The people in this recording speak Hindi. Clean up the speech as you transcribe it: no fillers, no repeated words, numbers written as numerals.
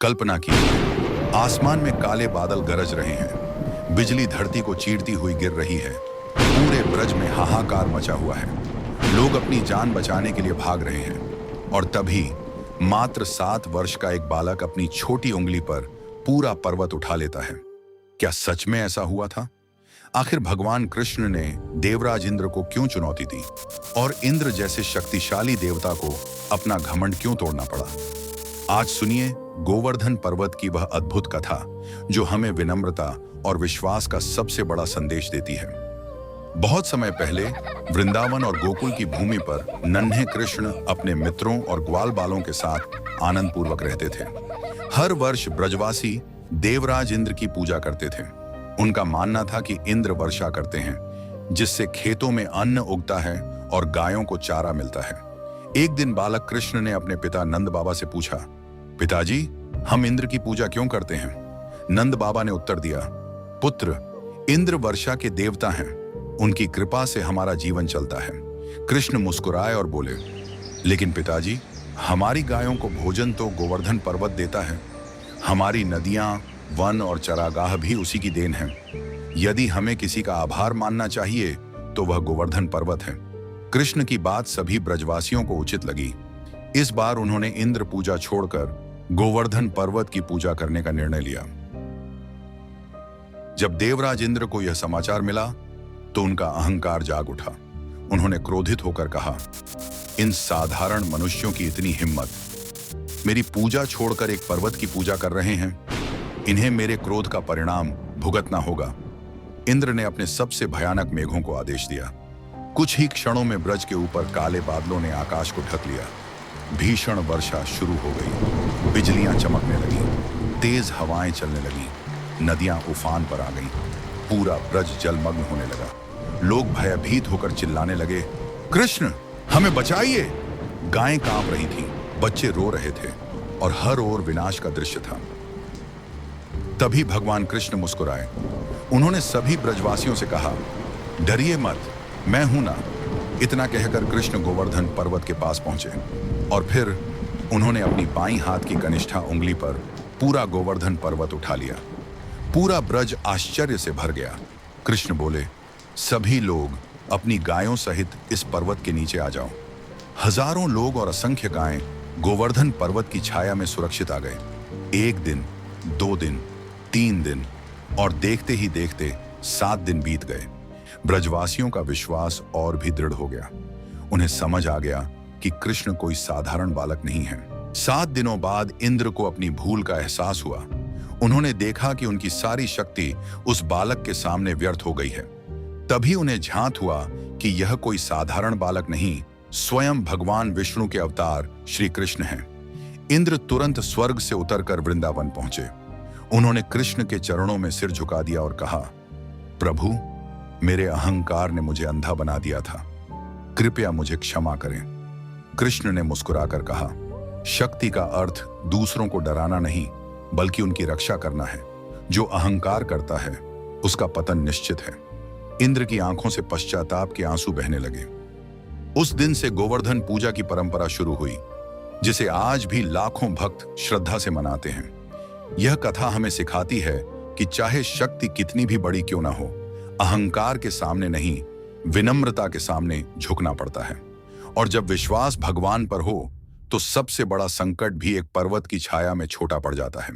कल्पना कीजिए, आसमान में काले बादल गरज रहे हैं, बिजली धरती को चीरती हुई गिर रही है, पूरे ब्रज में हाहाकार मचा हुआ है, लोग अपनी जान बचाने के लिए भाग रहे हैं। और तभी मात्र 7 वर्ष का एक बालक अपनी छोटी उंगली पर पूरा पर्वत उठा लेता है। क्या सच में ऐसा हुआ था? आखिर भगवान कृष्ण ने देवराज इंद्र को क्यों चुनौती दी और इंद्र जैसे शक्तिशाली देवता को अपना घमंड क्यों तोड़ना पड़ा? आज सुनिए गोवर्धन पर्वत की वह अद्भुत कथा जो हमें विनम्रता और विश्वास का सबसे बड़ा संदेश देती है। बहुत समय पहले वृंदावन और गोकुल की भूमि पर नन्हे कृष्ण अपने मित्रों और ग्वाल बालों के साथ आनंद पूर्वक रहते थे। हर वर्ष ब्रजवासी देवराज इंद्र की पूजा करते थे। उनका मानना था कि इंद्र वर्षा करते हैं, जिससे खेतों में अन्न उगता है और गायों को चारा मिलता है। एक दिन बालक कृष्ण ने अपने पिता नंद बाबा से पूछा, पिताजी, हम इंद्र की पूजा क्यों करते हैं? नंद बाबा ने उत्तर दिया, पुत्र, इंद्र वर्षा के देवता हैं, उनकी कृपा से हमारा जीवन चलता है। कृष्ण मुस्कुराए और बोले, लेकिन पिताजी, हमारी गायों को भोजन तो गोवर्धन पर्वत देता है। हमारी नदियां, वन और चरागाह भी उसी की देन है। यदि हमें किसी का आभार मानना चाहिए तो वह गोवर्धन पर्वत है। कृष्ण की बात सभी ब्रजवासियों को उचित लगी। इस बार उन्होंने इंद्र पूजा छोड़कर गोवर्धन पर्वत की पूजा करने का निर्णय लिया। जब देवराज इंद्र को यह समाचार मिला तो उनका अहंकार जाग उठा। उन्होंने क्रोधित होकर कहा, इन साधारण मनुष्यों की इतनी हिम्मत, मेरी पूजा छोड़कर एक पर्वत की पूजा कर रहे हैं। इन्हें मेरे क्रोध का परिणाम भुगतना होगा। इंद्र ने अपने सबसे भयानक मेघों को आदेश दिया। कुछ ही क्षणों में ब्रज के ऊपर काले बादलों ने आकाश को ढक लिया। भीषण वर्षा शुरू हो गई, बिजलियां चमकने लगीं, तेज हवाएं चलने लगीं, नदियां उफान पर आ गईं, पूरा ब्रज जलमग्न होने लगा। लोग भयभीत होकर चिल्लाने लगे, कृष्ण, हमें बचाइए! गायें कांप रही थीं, बच्चे रो रहे थे और हर ओर विनाश का दृश्य था। तभी भगवान कृष्ण मुस्कुराए। उन्होंने सभी ब्रजवासियों से कहा, डरिए मत, मैं हूं ना। इतना कहकर कृष्ण गोवर्धन पर्वत के पास पहुंचे और फिर उन्होंने अपनी बाईं हाथ की कनिष्ठा उंगली पर पूरा गोवर्धन पर्वत उठा लिया। पूरा ब्रज आश्चर्य से भर गया। कृष्ण बोले, सभी लोग अपनी गायों सहित इस पर्वत के नीचे आ जाओ। हजारों लोग और असंख्य गायें गोवर्धन पर्वत की छाया में सुरक्षित आ गए। 1 दिन, 2 दिन, 3 दिन और देखते ही देखते 7 दिन बीत गए। ब्रजवासियों का विश्वास और भी दृढ़ हो गया। उन्हें समझ आ गया कि कृष्ण कोई साधारण बालक नहीं है। 7 दिनों बाद इंद्र को अपनी भूल का एहसास हुआ। उन्होंने देखा कि उनकी सारी शक्ति उस बालक के सामने व्यर्थ हो गई है। तभी उन्हें झांत हुआ कि यह कोई साधारण बालक नहीं, स्वयं भगवान विष्णु के अवतार श्री कृष्ण हैं। इंद्र तुरंत स्वर्ग से उतरकर वृंदावन पहुंचे। उन्होंने कृष्ण के चरणों में सिर झुका दिया और कहा, प्रभु, मेरे अहंकार ने मुझे अंधा बना दिया था, कृपया मुझे क्षमा करें। कृष्ण ने मुस्कुराकर कहा, शक्ति का अर्थ दूसरों को डराना नहीं बल्कि उनकी रक्षा करना है। जो अहंकार करता है उसका पतन निश्चित है। इंद्र की आंखों से पश्चाताप के आंसू बहने लगे। उस दिन से गोवर्धन पूजा की परंपरा शुरू हुई, जिसे आज भी लाखों भक्त श्रद्धा से मनाते हैं। यह कथा हमें सिखाती है कि चाहे शक्ति कितनी भी बड़ी क्यों ना हो, अहंकार के सामने नहीं, विनम्रता के सामने झुकना पड़ता है। और जब विश्वास भगवान पर हो तो सबसे बड़ा संकट भी एक पर्वत की छाया में छोटा पड़ जाता है।